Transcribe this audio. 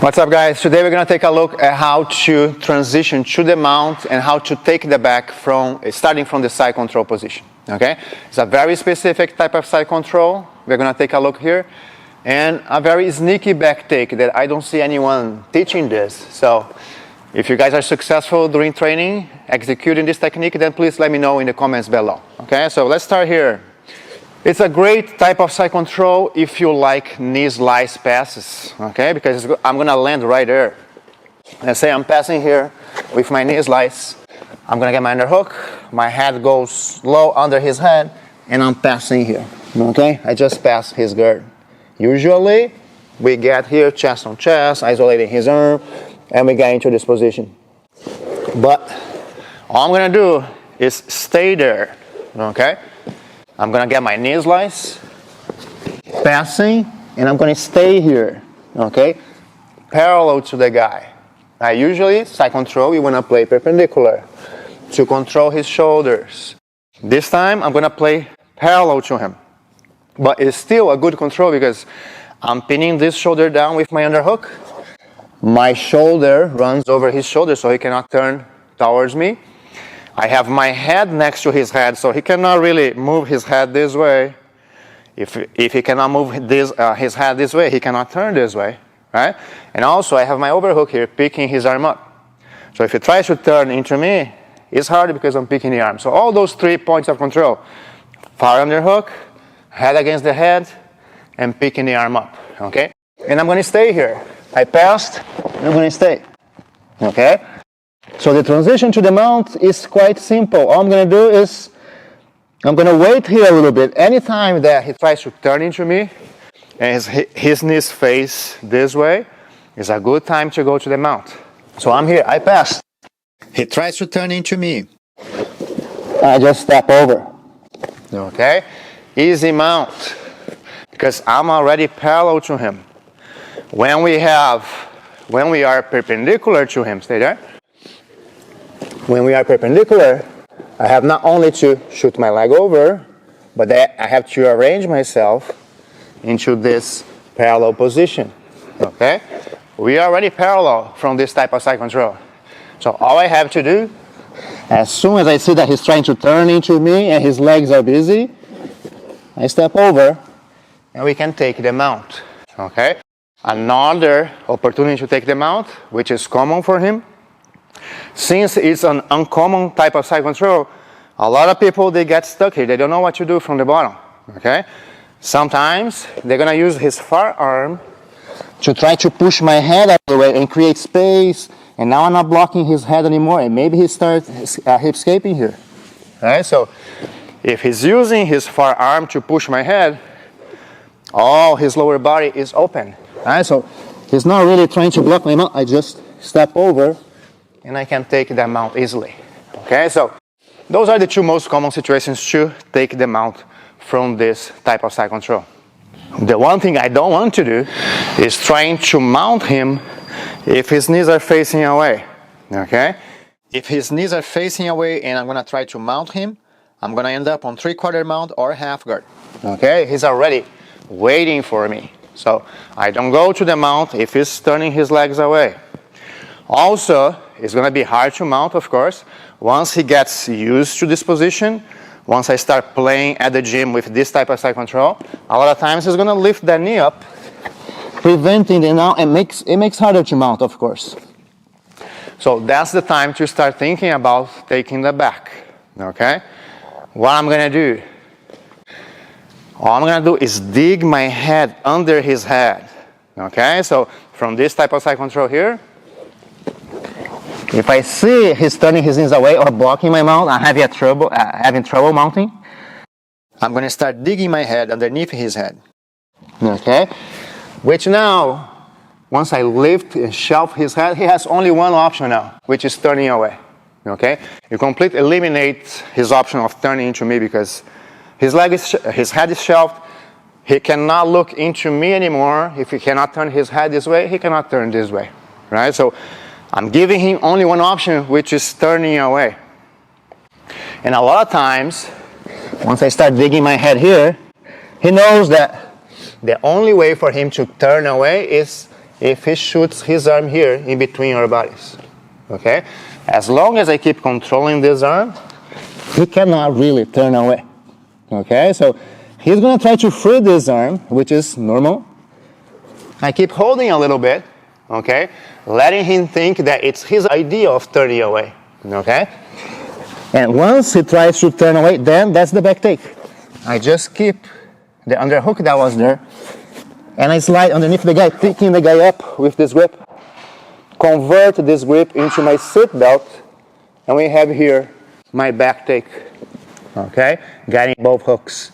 What's up, guys? Today we're going to take a look at how to transition to the mount and how to take the back starting from the side control position. Okay? It's a very specific type of side control. We're going to take a look here. And a very sneaky back take that I don't see anyone teaching this. So if you guys are successful during training, executing this technique, then please let me know in the comments below. Okay? So let's start here. It's a great type of side control if you like knee slice passes, okay? Because I'm gonna land right there. Let's say I'm passing here with my knee slice. I'm gonna get my underhook. My head goes low under his head, and I'm passing here, okay? I just pass his guard. Usually, we get here chest on chest, isolating his arm, and we get into this position. But all I'm gonna do is stay there, okay? I'm going to get my knee slice, passing, and I'm going to stay here, okay? Parallel to the guy. Usually, side control, you want to play perpendicular to control his shoulders. This time, I'm going to play parallel to him. But it's still a good control because I'm pinning this shoulder down with my underhook. My shoulder runs over his shoulder so he cannot turn towards me. I have my head next to his head, so he cannot really move his head this way. If he cannot move his head this way, he cannot turn this way, right? And also, I have my overhook here, picking his arm up. So if he tries to turn into me, it's hard because I'm picking the arm. So all those 3 points of control, far underhook, head against the head, and picking the arm up, okay? And I'm going to stay here. I passed, and I'm going to stay, okay? So the transition to the mount is quite simple. All I'm going to do is, I'm going to wait here a little bit. Anytime that he tries to turn into me, and his knees face this way, is a good time to go to the mount. So I'm here, I pass. He tries to turn into me. I just step over. Okay? Easy mount. Because I'm already parallel to him. When we are perpendicular to him, stay there. When we are perpendicular, I have not only to shoot my leg over, but I have to arrange myself into this parallel position, okay? We are already parallel from this type of side control. So all I have to do, as soon as I see that he's trying to turn into me and his legs are busy, I step over and we can take the mount, okay? Another opportunity to take the mount, which is common for him, since it's an uncommon type of side control, a lot of people, they get stuck here. They don't know what to do from the bottom, okay? Sometimes they're going to use his far arm to try to push my head out of the way and create space, and now I'm not blocking his head anymore, and maybe he starts hip escaping here, right? So if he's using his far arm to push my head, all his lower body is open, right? So he's not really trying to block my mouth. I just step over, and I can take the mount easily, okay? So those are the 2 most common situations to take the mount from this type of side control. The one thing I don't want to do is trying to mount him if his knees are facing away, okay? If his knees are facing away and I'm gonna try to mount him, I'm gonna end up on 3/4 mount or half guard, okay? He's already waiting for me. So I don't go to the mount if he's turning his legs away. Also, it's going to be hard to mount, of course. Once he gets used to this position, once I start playing at the gym with this type of side control, a lot of times he's going to lift that knee up, preventing the now, and it makes harder to mount, of course. So that's the time to start thinking about taking the back, okay? What I'm going to do, all I'm going to do is dig my head under his head, okay? So from this type of side control here, if I see he's turning his knees away or blocking my mount, I'm having trouble mounting, I'm going to start digging my head underneath his head, okay? Which now, once I lift and shelf his head, he has only one option now, which is turning away, okay? You completely eliminate his option of turning into me because his head is shelved. He cannot look into me anymore. If he cannot turn his head this way, he cannot turn this way, right? So I'm giving him only one option, which is turning away. And a lot of times, once I start digging my head here, he knows that the only way for him to turn away is if he shoots his arm here in between our bodies. Okay? As long as I keep controlling this arm, he cannot really turn away. Okay? So he's going to try to free this arm, which is normal. I keep holding a little bit, okay? Letting him think that it's his idea of turning away. Okay? And once he tries to turn away, then that's the back take. I just keep the underhook that was there, and I slide underneath the guy, picking the guy up with this grip. Convert this grip into my seat belt, and we have here my back take. Okay? Getting both hooks.